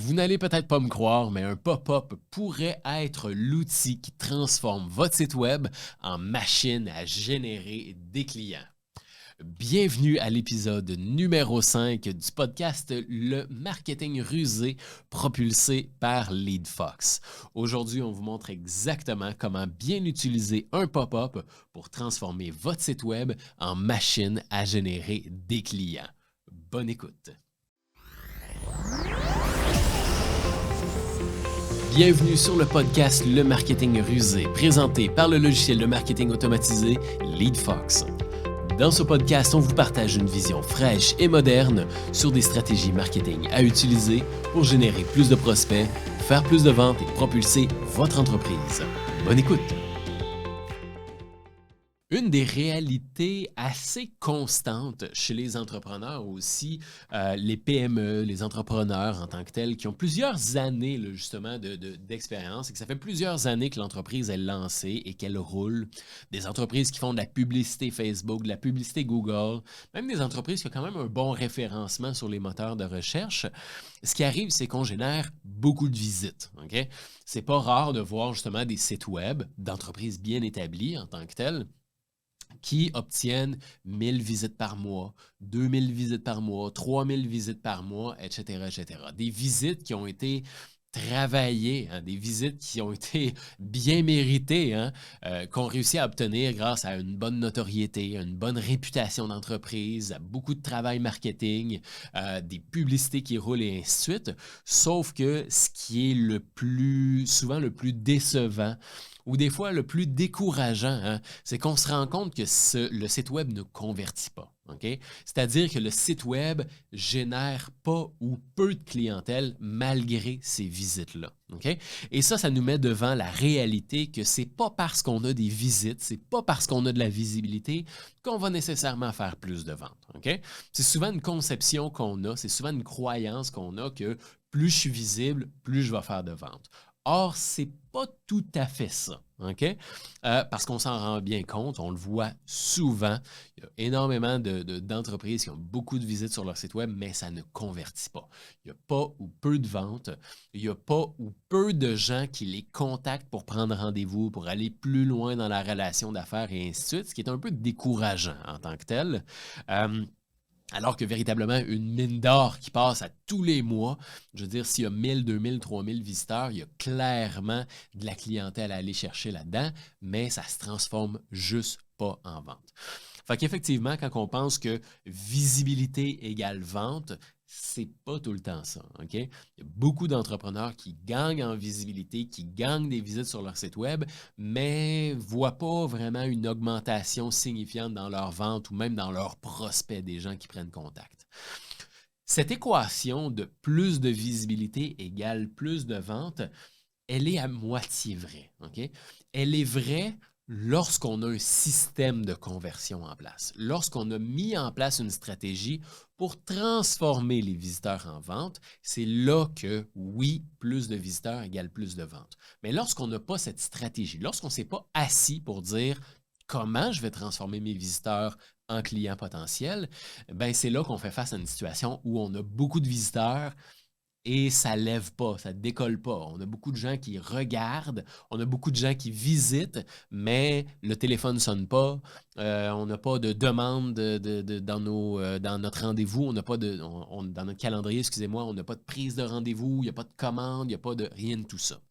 Vous n'allez peut-être pas me croire, mais un pop-up pourrait être l'outil qui transforme votre site web en machine à générer des clients. Bienvenue à l'épisode numéro 5 du podcast Le marketing rusé propulsé par LeadFox. Aujourd'hui, on vous montre exactement comment bien utiliser un pop-up pour transformer votre site web en machine à générer des clients. Bonne écoute. Bienvenue sur le podcast Le marketing rusé, présenté par le logiciel de marketing automatisé LeadFox. Dans ce podcast, on vous partage une vision fraîche et moderne sur des stratégies marketing à utiliser pour générer plus de prospects, faire plus de ventes et propulser votre entreprise. Bonne écoute! Une des réalités assez constantes chez les entrepreneurs aussi, les PME, les entrepreneurs en tant que tels, qui ont plusieurs années là, justement d'expérience, et que ça fait plusieurs années que l'entreprise est lancée et qu'elle roule. Des entreprises qui font de la publicité Facebook, de la publicité Google, même des entreprises qui ont quand même un bon référencement sur les moteurs de recherche. Ce qui arrive, c'est qu'on génère beaucoup de visites. Okay? C'est pas rare de voir justement des sites web d'entreprises bien établies en tant que telles, qui obtiennent 1000 visites par mois, 2000 visites par mois, 3000 visites par mois, etc., etc. Des visites qui ont été travaillées, hein, des visites qui ont été bien méritées, hein, qu'on réussit à obtenir grâce à une bonne notoriété, à une bonne réputation d'entreprise, à beaucoup de travail marketing, des publicités qui roulent et ainsi de suite. Sauf que ce qui est souvent le plus décevant, ou des fois le plus décourageant, hein, c'est qu'on se rend compte que le site web ne convertit pas. Okay? C'est-à-dire que le site web génère pas ou peu de clientèle malgré ces visites-là. Okay? Et ça nous met devant la réalité que c'est pas parce qu'on a des visites, c'est pas parce qu'on a de la visibilité qu'on va nécessairement faire plus de ventes. Okay? C'est souvent une conception qu'on a, c'est souvent une croyance qu'on a que plus je suis visible, plus je vais faire de ventes. Or, c'est pas tout à fait ça, OK? Parce qu'on s'en rend bien compte, on le voit souvent. Il y a énormément d'entreprises qui ont beaucoup de visites sur leur site web, mais ça ne convertit pas. Il n'y a pas ou peu de ventes, il n'y a pas ou peu de gens qui les contactent pour prendre rendez-vous, pour aller plus loin dans la relation d'affaires et ainsi de suite, ce qui est un peu décourageant en tant que tel. Alors que véritablement, une mine d'or qui passe à tous les mois, je veux dire, s'il y a 1000, 2000, 3000 visiteurs, il y a clairement de la clientèle à aller chercher là-dedans, mais ça ne se transforme juste pas en vente. Fait qu'effectivement, quand on pense que visibilité égale vente, c'est pas tout le temps ça. Okay? Il y a beaucoup d'entrepreneurs qui gagnent en visibilité, qui gagnent des visites sur leur site web, mais ne voient pas vraiment une augmentation signifiante dans leurs ventes ou même dans leurs prospects, des gens qui prennent contact. Cette équation de plus de visibilité égale plus de ventes, elle est à moitié vraie. Okay? Elle est vraie lorsqu'on a un système de conversion en place, lorsqu'on a mis en place une stratégie pour transformer les visiteurs en vente, c'est là que, oui, plus de visiteurs égale plus de ventes. Mais lorsqu'on n'a pas cette stratégie, lorsqu'on ne s'est pas assis pour dire comment je vais transformer mes visiteurs en clients potentiels, ben c'est là qu'on fait face à une situation où on a beaucoup de visiteurs, et ça ne lève pas, ça ne décolle pas. On a beaucoup de gens qui regardent, on a beaucoup de gens qui visitent, mais le téléphone ne sonne pas. On n'a pas de demande dans notre rendez-vous. On n'a pas dans notre calendrier, excusez-moi, on n'a pas de prise de rendez-vous, il n'y a pas de commande, il n'y a pas de rien de tout ça.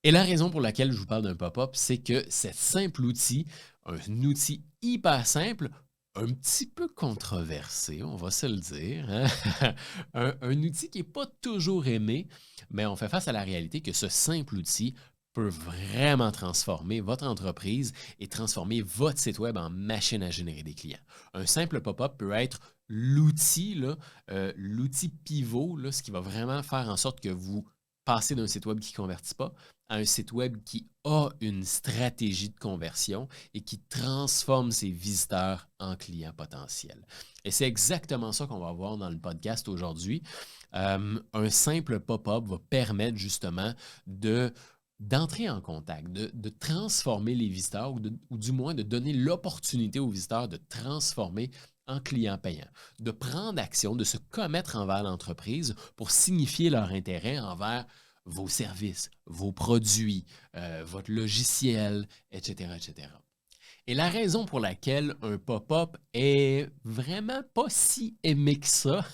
Et la raison pour laquelle je vous parle d'un pop-up, c'est que cet simple outil, un outil hyper simple, un petit peu controversé, on va se le dire, hein? un outil qui n'est pas toujours aimé, mais on fait face à la réalité que ce simple outil peut vraiment transformer votre entreprise et transformer votre site web en machine à générer des clients. Un simple pop-up peut être l'outil pivot, là, ce qui va vraiment faire en sorte que vous passez d'un site web qui ne convertit pas à un site web qui a une stratégie de conversion et qui transforme ses visiteurs en clients potentiels. Et c'est exactement ça qu'on va voir dans le podcast aujourd'hui. Un simple pop-up va permettre justement d'entrer en contact, de transformer les visiteurs ou du moins de donner l'opportunité aux visiteurs de transformer en clients payants, de prendre action, de se commettre envers l'entreprise pour signifier leur intérêt envers vos services, vos produits, votre logiciel, etc., etc. Et la raison pour laquelle un pop-up est vraiment pas si aimé que ça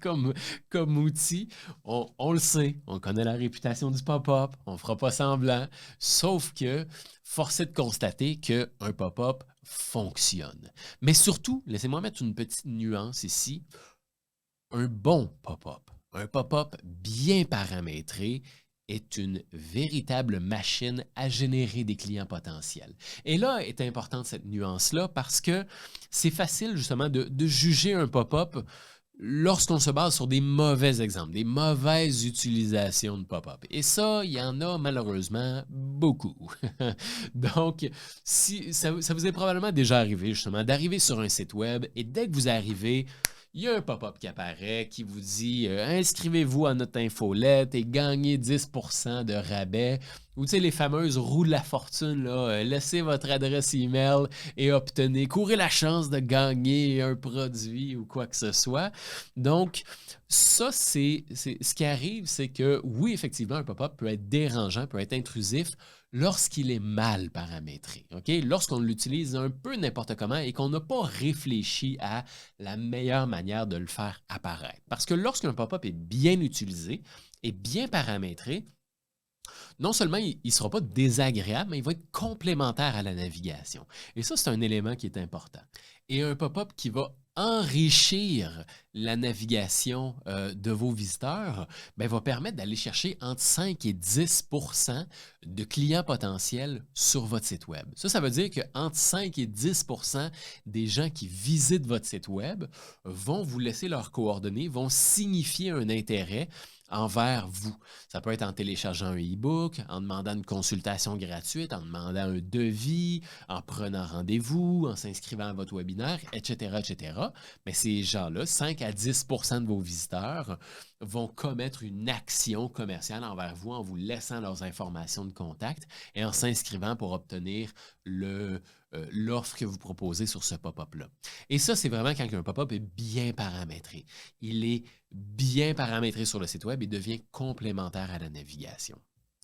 comme, comme outil, on le sait, on connaît la réputation du pop-up, on ne fera pas semblant, sauf que force est de constater qu'un pop-up fonctionne. Mais surtout, laissez-moi mettre une petite nuance ici, un pop-up bien paramétré est une véritable machine à générer des clients potentiels. Et là est importante cette nuance-là parce que c'est facile justement de juger un pop-up lorsqu'on se base sur des mauvais exemples, des mauvaises utilisations de pop-up. Et ça, il y en a malheureusement beaucoup. Donc, si, ça vous est probablement déjà arrivé justement d'arriver sur un site web et dès que vous arrivez, il y a un pop-up qui apparaît qui vous dit inscrivez-vous à notre infolette et gagnez 10% de rabais. Ou tu sais, les fameuses roues de la fortune, là, laissez votre adresse email et courez la chance de gagner un produit ou quoi que ce soit. Donc, ça, c'est ce qui arrive, c'est que oui, effectivement, un pop-up peut être dérangeant, peut être intrusif lorsqu'il est mal paramétré. Okay? Lorsqu'on l'utilise un peu n'importe comment et qu'on n'a pas réfléchi à la meilleure manière de le faire apparaître. Parce que lorsqu'un pop-up est bien utilisé et bien paramétré, non seulement il ne sera pas désagréable, mais il va être complémentaire à la navigation. Et ça, c'est un élément qui est important. Et un pop-up qui va enrichir la navigation de vos visiteurs, bien, va permettre d'aller chercher entre 5 et 10 de clients potentiels sur votre site web. Ça veut dire qu'entre 5 et 10 des gens qui visitent votre site web vont vous laisser leurs coordonnées, vont signifier un intérêt envers vous. Ça peut être en téléchargeant un e-book, en demandant une consultation gratuite, en demandant un devis, en prenant rendez-vous, en s'inscrivant à votre webinaire, etc., etc. Mais ces gens-là, 5 à 10 de vos visiteurs, vont commettre une action commerciale envers vous en vous laissant leurs informations de contact et en s'inscrivant pour obtenir l'offre que vous proposez sur ce pop-up-là. Et ça, c'est vraiment quand un pop-up est bien paramétré. Il est bien paramétré sur le site web et devient complémentaire à la navigation.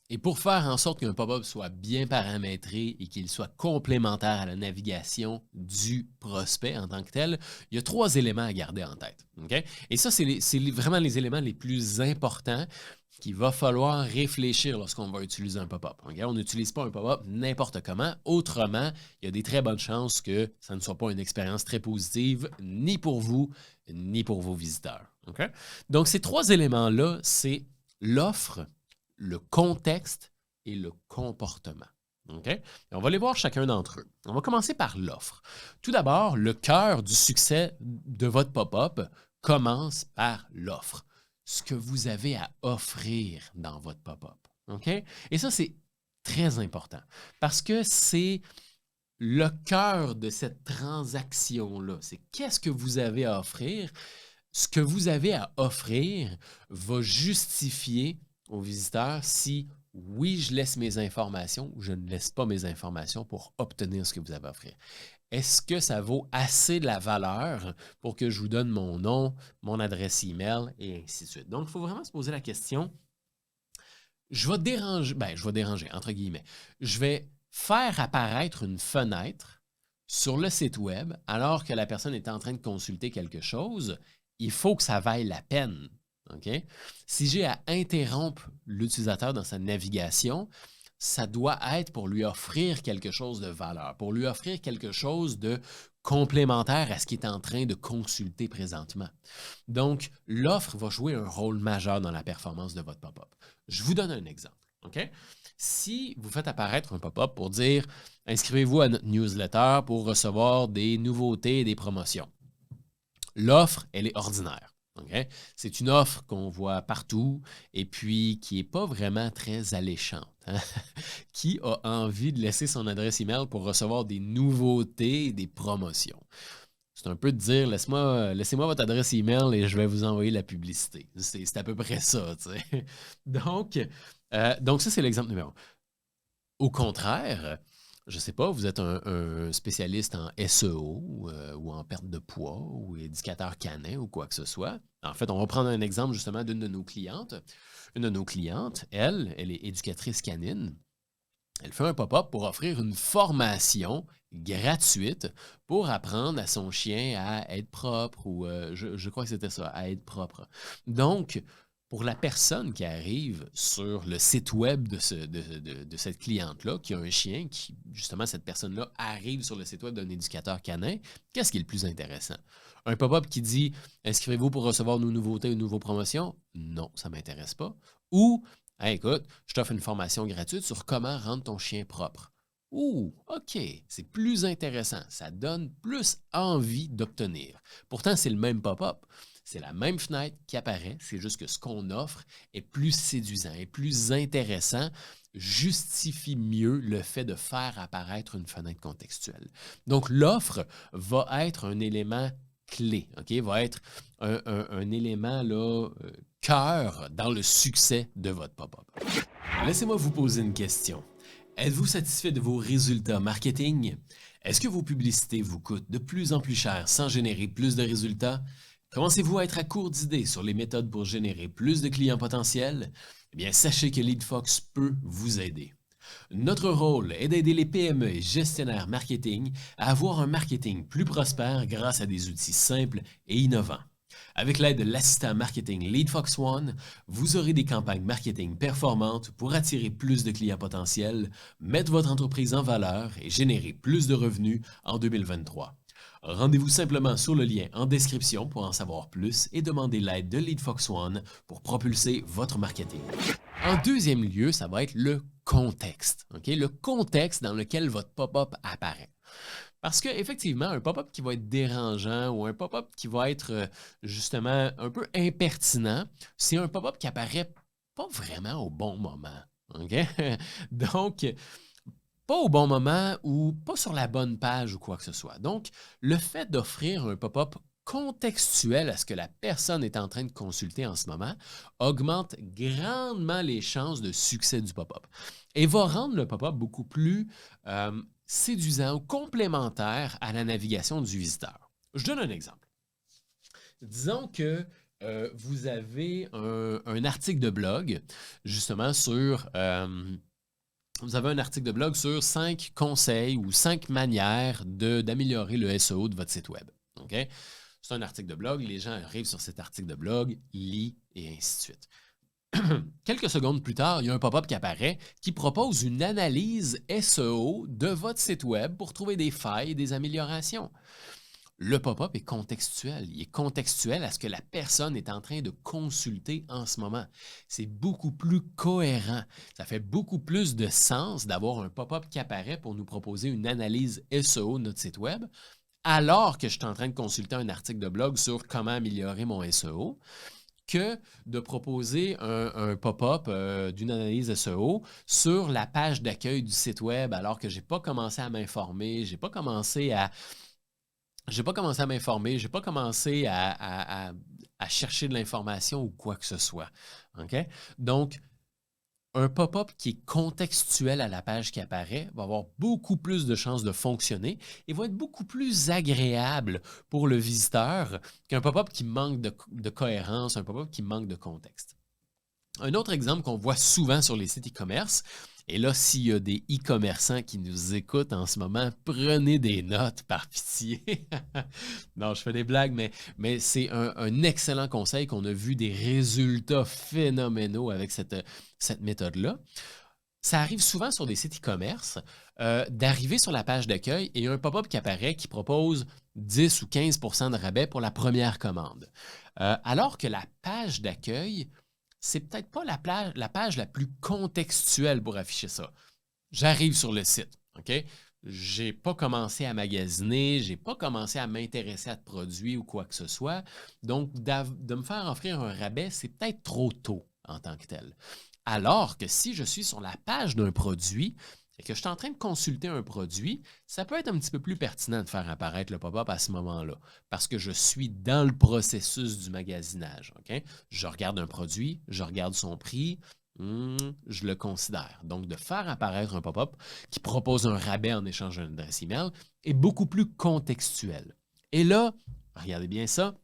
Et pour faire en sorte qu'un pop-up soit bien paramétré et qu'il soit complémentaire à la navigation du prospect en tant que tel, il y a 3 éléments à garder en tête. Okay? Et ça, c'est vraiment les éléments les plus importants qu'il va falloir réfléchir lorsqu'on va utiliser un pop-up. Okay? On n'utilise pas un pop-up n'importe comment. Autrement, il y a des très bonnes chances que ça ne soit pas une expérience très positive, ni pour vous, ni pour vos visiteurs. Okay? Donc, ces 3 éléments-là, c'est l'offre, le contexte et le comportement. Okay? Et on va les voir chacun d'entre eux. On va commencer par l'offre. Tout d'abord, le cœur du succès de votre pop-up commence par l'offre. Ce que vous avez à offrir dans votre pop-up. Okay? Et ça, c'est très important parce que c'est le cœur de cette transaction-là. C'est qu'est-ce que vous avez à offrir. Ce que vous avez à offrir va justifier aux visiteurs si oui, je laisse mes informations ou je ne laisse pas mes informations pour obtenir ce que vous avez à offrir. Est-ce que ça vaut assez de la valeur pour que je vous donne mon nom, mon adresse email et ainsi de suite? Donc, il faut vraiment se poser la question, je vais déranger, entre guillemets. Je vais faire apparaître une fenêtre sur le site web alors que la personne est en train de consulter quelque chose. Il faut que ça vaille la peine. Okay? Si j'ai à interrompre l'utilisateur dans sa navigation, ça doit être pour lui offrir quelque chose de valeur, pour lui offrir quelque chose de complémentaire à ce qu'il est en train de consulter présentement. Donc, l'offre va jouer un rôle majeur dans la performance de votre pop-up. Je vous donne un exemple. Okay? Si vous faites apparaître un pop-up pour dire « Inscrivez-vous à notre newsletter pour recevoir des nouveautés et des promotions », l'offre, elle est ordinaire. Okay? C'est une offre qu'on voit partout et puis qui n'est pas vraiment très alléchante. Hein? Qui a envie de laisser son adresse email pour recevoir des nouveautés et des promotions? C'est un peu de dire, laissez-moi votre adresse email et je vais vous envoyer la publicité. C'est à peu près ça. T'sais. Donc ça, c'est l'exemple numéro 1. Au contraire, je ne sais pas, vous êtes un spécialiste en SEO ou en perte de poids ou éducateur canin ou quoi que ce soit. En fait, on va prendre un exemple justement d'une de nos clientes. Une de nos clientes, elle est éducatrice canine. Elle fait un pop-up pour offrir une formation gratuite pour apprendre à son chien à être propre ou je crois que c'était ça, à être propre. Donc, pour la personne qui arrive sur le site web de cette cliente-là, qui a un chien, qui, justement, cette personne-là arrive sur le site web d'un éducateur canin, qu'est-ce qui est le plus intéressant? Un pop-up qui dit inscrivez-vous pour recevoir nos nouveautés ou nos promotions? Non, ça ne m'intéresse pas. Ou hey, écoute, je t'offre une formation gratuite sur comment rendre ton chien propre. Ouh, OK, c'est plus intéressant. Ça donne plus envie d'obtenir. Pourtant, c'est le même pop-up. C'est la même fenêtre qui apparaît, c'est juste que ce qu'on offre est plus séduisant, est plus intéressant, justifie mieux le fait de faire apparaître une fenêtre contextuelle. Donc, l'offre va être un élément clé, OK? Va être un élément là, cœur dans le succès de votre pop-up. Laissez-moi vous poser une question. Êtes-vous satisfait de vos résultats marketing? Est-ce que vos publicités vous coûtent de plus en plus cher sans générer plus de résultats? Commencez-vous à être à court d'idées sur les méthodes pour générer plus de clients potentiels? Eh bien, sachez que LeadFox peut vous aider. Notre rôle est d'aider les PME et gestionnaires marketing à avoir un marketing plus prospère grâce à des outils simples et innovants. Avec l'aide de l'assistant marketing LeadFox One, vous aurez des campagnes marketing performantes pour attirer plus de clients potentiels, mettre votre entreprise en valeur et générer plus de revenus en 2023. Rendez-vous simplement sur le lien en description pour en savoir plus et demandez l'aide de LeadFox One pour propulser votre marketing. En deuxième lieu, ça va être le contexte. Okay? Le contexte dans lequel votre pop-up apparaît. Parce qu'effectivement, un pop-up qui va être dérangeant ou un pop-up qui va être justement un peu impertinent, c'est un pop-up qui apparaît pas vraiment au bon moment. Okay? Donc, pas au bon moment ou pas sur la bonne page ou quoi que ce soit. Donc, le fait d'offrir un pop-up contextuel à ce que la personne est en train de consulter en ce moment augmente grandement les chances de succès du pop-up et va rendre le pop-up beaucoup plus séduisant ou complémentaire à la navigation du visiteur. Je donne un exemple. Disons que vous avez un article de blog justement sur... vous avez un article de blog sur 5 conseils ou 5 manières d'améliorer le SEO de votre site web. Okay? C'est un article de blog, les gens arrivent sur cet article de blog, lisent et ainsi de suite. Quelques secondes plus tard, il y a un pop-up qui apparaît qui propose une analyse SEO de votre site web pour trouver des failles et des améliorations. Le pop-up est contextuel. Il est contextuel à ce que la personne est en train de consulter en ce moment. C'est beaucoup plus cohérent. Ça fait beaucoup plus de sens d'avoir un pop-up qui apparaît pour nous proposer une analyse SEO de notre site web, alors que je suis en train de consulter un article de blog sur comment améliorer mon SEO, que de proposer un pop-up d'une analyse SEO sur la page d'accueil du site web alors que je n'ai pas commencé à m'informer, je n'ai pas commencé à m'informer, je n'ai pas commencé à chercher de l'information ou quoi que ce soit. Okay? Donc, un pop-up qui est contextuel à la page qui apparaît va avoir beaucoup plus de chances de fonctionner et va être beaucoup plus agréable pour le visiteur qu'un pop-up qui manque de cohérence, un pop-up qui manque de contexte. Un autre exemple qu'on voit souvent sur les sites e-commerce, et là, s'il y a des e-commerçants qui nous écoutent en ce moment, prenez des notes par pitié. Non, je fais des blagues, mais c'est un excellent conseil qu'on a vu des résultats phénoménaux avec cette méthode-là. Ça arrive souvent sur des sites e-commerce d'arriver sur la page d'accueil et il y a un pop-up qui apparaît qui propose 10 ou 15 % de rabais pour la première commande. Alors que la page d'accueil, c'est peut-être pas la page la plus contextuelle pour afficher ça. J'arrive sur le site, OK? J'ai pas commencé à magasiner, j'ai pas commencé à m'intéresser à de produits ou quoi que ce soit. Donc, de me faire offrir un rabais, c'est peut-être trop tôt en tant que tel. Alors que si je suis sur la page d'un produit et que je suis en train de consulter un produit, ça peut être un petit peu plus pertinent de faire apparaître le pop-up à ce moment-là parce que je suis dans le processus du magasinage. Okay? Je regarde un produit, je regarde son prix, Je le considère. Donc, de faire apparaître un pop-up qui propose un rabais en échange d'une adresse email est beaucoup plus contextuel. Et là, regardez bien ça,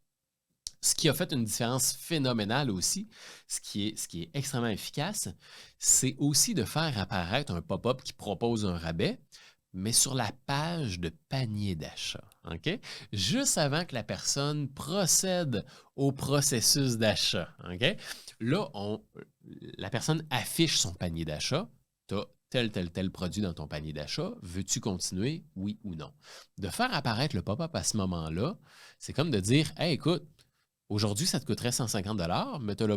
ce qui a fait une différence phénoménale aussi, ce qui est extrêmement efficace, c'est aussi de faire apparaître un pop-up qui propose un rabais, mais sur la page de panier d'achat. OK? Juste avant que la personne procède au processus d'achat. OK? Là, la personne affiche son panier d'achat. Tu as tel produit dans ton panier d'achat. Veux-tu continuer? Oui ou non? De faire apparaître le pop-up à ce moment-là, c'est comme de dire, hey, écoute, aujourd'hui, ça te coûterait 150 mais tu as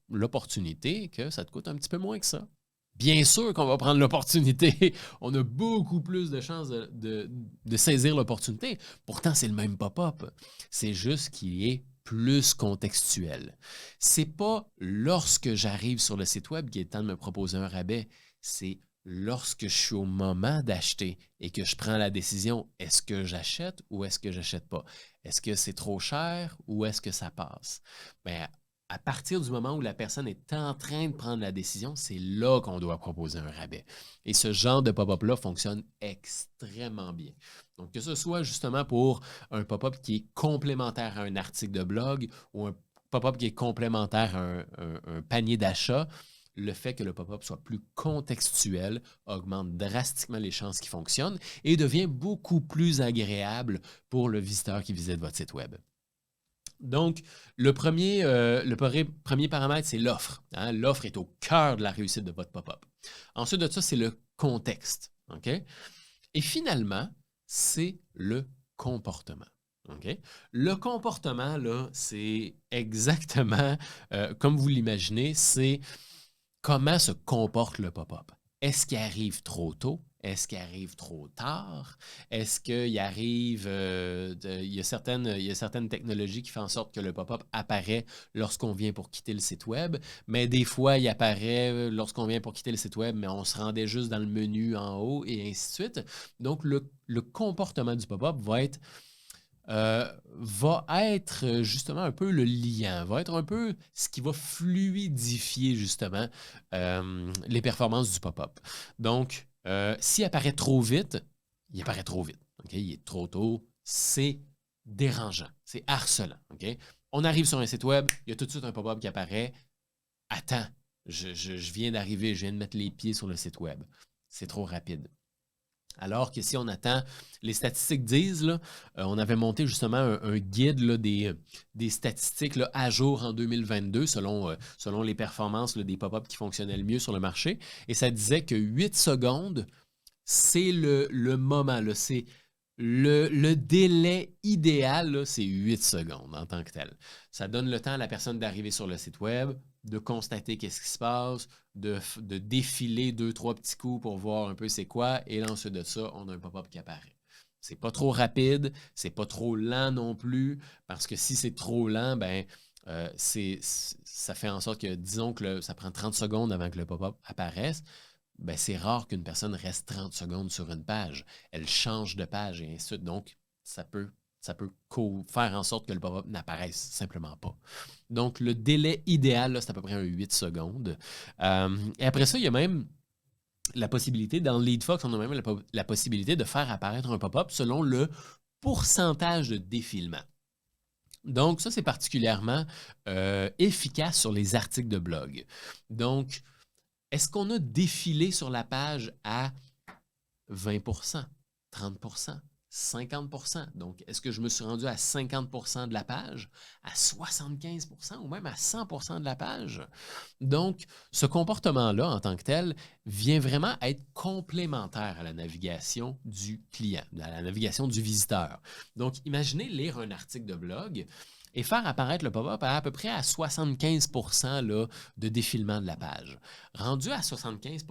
l'opportunité que ça te coûte un petit peu moins que ça. Bien sûr qu'on va prendre l'opportunité. On a beaucoup plus de chances de saisir l'opportunité. Pourtant, c'est le même pop-up. C'est juste qu'il est plus contextuel. C'est pas lorsque j'arrive sur le site web qu'il est temps de me proposer un rabais. C'est lorsque je suis au moment d'acheter et que je prends la décision, est-ce que j'achète ou est-ce que j'achète pas? Est-ce que c'est trop cher ou est-ce que ça passe? Bien, à partir du moment où la personne est en train de prendre la décision, c'est là qu'on doit proposer un rabais. Et ce genre de pop-up-là fonctionne extrêmement bien. Donc, que ce soit justement pour un pop-up qui est complémentaire à un article de blog ou un pop-up qui est complémentaire à un panier d'achat, le fait que le pop-up soit plus contextuel augmente drastiquement les chances qu'il fonctionne et devient beaucoup plus agréable pour le visiteur qui visite votre site web. Donc, le premier paramètre, c'est l'offre. Hein? L'offre est au cœur de la réussite de votre pop-up. Ensuite de ça, c'est le contexte. OK? Et finalement, c'est le comportement. OK? Le comportement, là, c'est exactement comme vous l'imaginez, c'est comment se comporte le pop-up. Est-ce qu'il arrive trop tôt? Est-ce qu'il arrive trop tard? Est-ce qu'il arrive... il y a certaines technologies qui font en sorte que le pop-up apparaît lorsqu'on vient pour quitter le site web, mais des fois, il apparaît lorsqu'on vient pour quitter le site web, mais on se rendait juste dans le menu en haut et ainsi de suite. Donc, le comportement du pop-up va être justement un peu le liant, va être un peu ce qui va fluidifier justement les performances du pop-up. Donc, s'il apparaît trop vite, il apparaît trop vite. Okay? Il est trop tôt, c'est dérangeant, c'est harcelant. Okay? On arrive sur un site web, il y a tout de suite un pop-up qui apparaît. Attends, je viens d'arriver, je viens de mettre les pieds sur le site web. C'est trop rapide. Alors que si on attend, les statistiques disent, là, on avait monté justement un guide là, des statistiques là, à jour en 2022 selon les performances là, des pop-up qui fonctionnaient le mieux sur le marché. Et ça disait que 8 secondes, c'est le moment, là, c'est le délai idéal, c'est 8 secondes en tant que tel. Ça donne le temps à la personne d'arriver sur le site web, de constater qu'est-ce qui se passe, de défiler 2, 3 petits coups pour voir un peu c'est quoi, et là, ensuite de ça, on a un pop-up qui apparaît. C'est pas trop rapide, c'est pas trop lent non plus, parce que si c'est trop lent, ben ça fait en sorte que, disons que ça prend 30 secondes avant que le pop-up apparaisse, ben c'est rare qu'une personne reste 30 secondes sur une page. Elle change de page et ainsi de suite. Donc, ça peut faire en sorte que le pop-up n'apparaisse simplement pas. Donc, le délai idéal, là, c'est à peu près un 8 secondes. Et après ça, il y a même la possibilité, dans LeadFox, on a même la possibilité de faire apparaître un pop-up selon le pourcentage de défilement. Donc, ça, c'est particulièrement efficace sur les articles de blog. Donc, est-ce qu'on a défilé sur la page à 20 30 50 Donc, est-ce que je me suis rendu à 50 de la page, à 75 ou même à 100 de la page? Donc, ce comportement-là, en tant que tel, vient vraiment être complémentaire à la navigation du client, à la navigation du visiteur. Donc, imaginez lire un article de blog et faire apparaître le pop-up à peu près à 75 là, de défilement de la page. Rendu à 75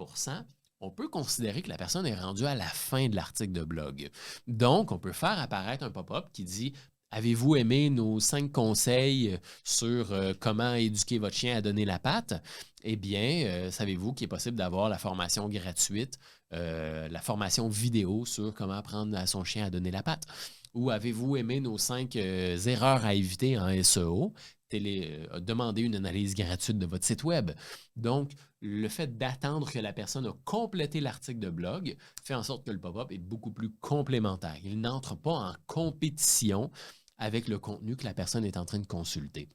on peut considérer que la personne est rendue à la fin de l'article de blog. Donc, on peut faire apparaître un pop-up qui dit « Avez-vous aimé nos 5 conseils sur comment éduquer votre chien à donner la patte? » Eh bien, savez-vous qu'il est possible d'avoir la formation gratuite, la formation vidéo sur comment apprendre à son chien à donner la patte? Ou avez-vous aimé nos 5 erreurs à éviter en SEO? demander une analyse gratuite de votre site web. Donc, le fait d'attendre que la personne a complété l'article de blog fait en sorte que le pop-up est beaucoup plus complémentaire. Il n'entre pas en compétition avec le contenu que la personne est en train de consulter.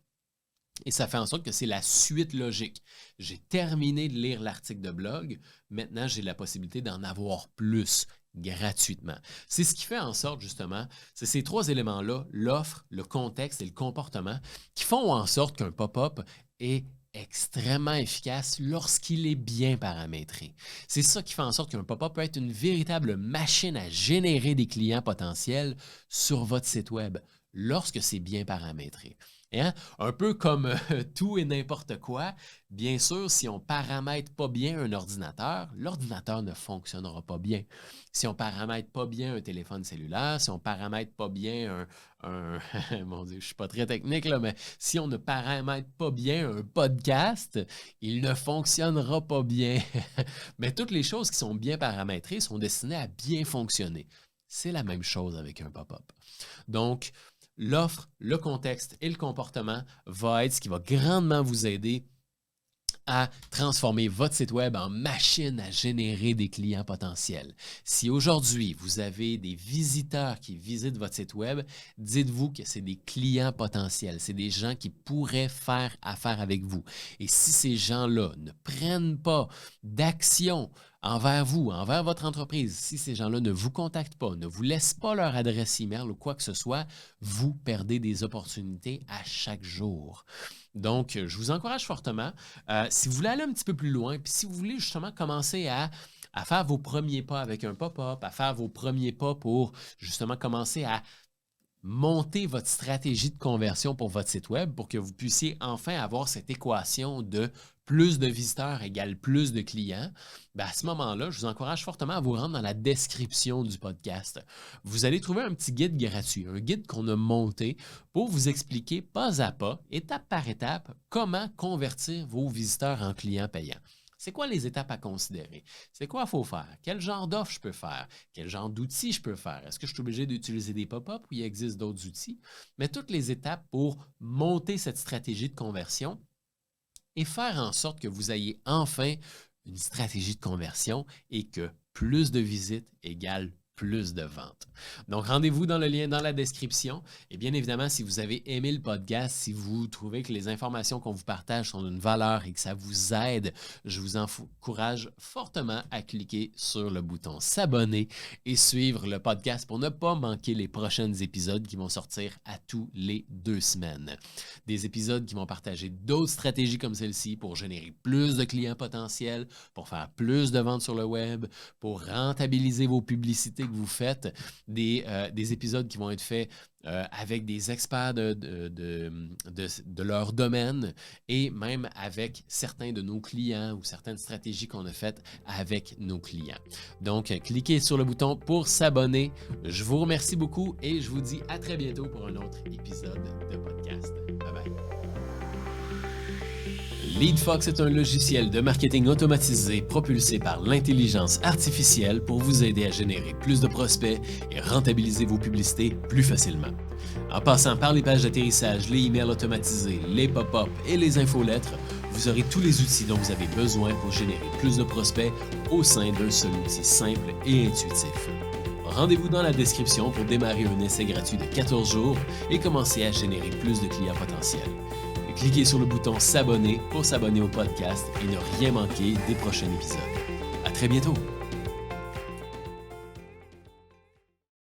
Et ça fait en sorte que c'est la suite logique. J'ai terminé de lire l'article de blog, maintenant j'ai la possibilité d'en avoir plus gratuitement. C'est ce qui fait en sorte justement, c'est ces trois éléments-là, l'offre, le contexte et le comportement, qui font en sorte qu'un pop-up est extrêmement efficace lorsqu'il est bien paramétré. C'est ça qui fait en sorte qu'un pop-up peut être une véritable machine à générer des clients potentiels sur votre site web lorsque c'est bien paramétré. Hein? Un peu comme tout et n'importe quoi, bien sûr, si on ne paramètre pas bien un ordinateur, l'ordinateur ne fonctionnera pas bien. Si on ne paramètre pas bien un téléphone cellulaire, si on ne paramètre pas bien mon Dieu, je ne suis pas très technique, là, mais si on ne paramètre pas bien un podcast, il ne fonctionnera pas bien. Mais toutes les choses qui sont bien paramétrées sont destinées à bien fonctionner. C'est la même chose avec un pop-up. Donc, l'offre, le contexte et le comportement va être ce qui va grandement vous aider à transformer votre site web en machine à générer des clients potentiels. Si aujourd'hui, vous avez des visiteurs qui visitent votre site web, dites-vous que c'est des clients potentiels. C'est des gens qui pourraient faire affaire avec vous. Et si ces gens-là ne prennent pas d'action envers vous, envers votre entreprise, si ces gens-là ne vous contactent pas, ne vous laissent pas leur adresse email ou quoi que ce soit, vous perdez des opportunités à chaque jour. Donc, je vous encourage fortement. Si vous voulez aller un petit peu plus loin, puis si vous voulez justement commencer à faire vos premiers pas avec un pop-up, à faire vos premiers pas pour justement commencer à monter votre stratégie de conversion pour votre site web pour que vous puissiez enfin avoir cette équation de plus de visiteurs égale plus de clients, bien à ce moment-là, je vous encourage fortement à vous rendre dans la description du podcast. Vous allez trouver un petit guide gratuit, un guide qu'on a monté pour vous expliquer pas à pas, étape par étape, comment convertir vos visiteurs en clients payants. C'est quoi les étapes à considérer? C'est quoi il faut faire? Quel genre d'offre je peux faire? Quel genre d'outils je peux faire? Est-ce que je suis obligé d'utiliser des pop-up ou il existe d'autres outils? Mais toutes les étapes pour monter cette stratégie de conversion et faire en sorte que vous ayez enfin une stratégie de conversion et que plus de visites égale plus de ventes. Donc, rendez-vous dans le lien dans la description. Et bien évidemment, si vous avez aimé le podcast, si vous trouvez que les informations qu'on vous partage sont d'une valeur et que ça vous aide, je vous encourage fortement à cliquer sur le bouton s'abonner et suivre le podcast pour ne pas manquer les prochains épisodes qui vont sortir à tous les 2 semaines. Des épisodes qui vont partager d'autres stratégies comme celle-ci pour générer plus de clients potentiels, pour faire plus de ventes sur le web, pour rentabiliser vos publicités que vous faites, des épisodes qui vont être faits avec des experts de leur domaine et même avec certains de nos clients ou certaines stratégies qu'on a faites avec nos clients. Donc, cliquez sur le bouton pour s'abonner. Je vous remercie beaucoup et je vous dis à très bientôt pour un autre épisode de podcast. Bye bye. LeadFox est un logiciel de marketing automatisé propulsé par l'intelligence artificielle pour vous aider à générer plus de prospects et rentabiliser vos publicités plus facilement. En passant par les pages d'atterrissage, les emails automatisés, les pop-up et les infolettres, vous aurez tous les outils dont vous avez besoin pour générer plus de prospects au sein d'un seul outil simple et intuitif. Rendez-vous dans la description pour démarrer un essai gratuit de 14 jours et commencer à générer plus de clients potentiels. Cliquez sur le bouton s'abonner pour s'abonner au podcast et ne rien manquer des prochains épisodes. À très bientôt!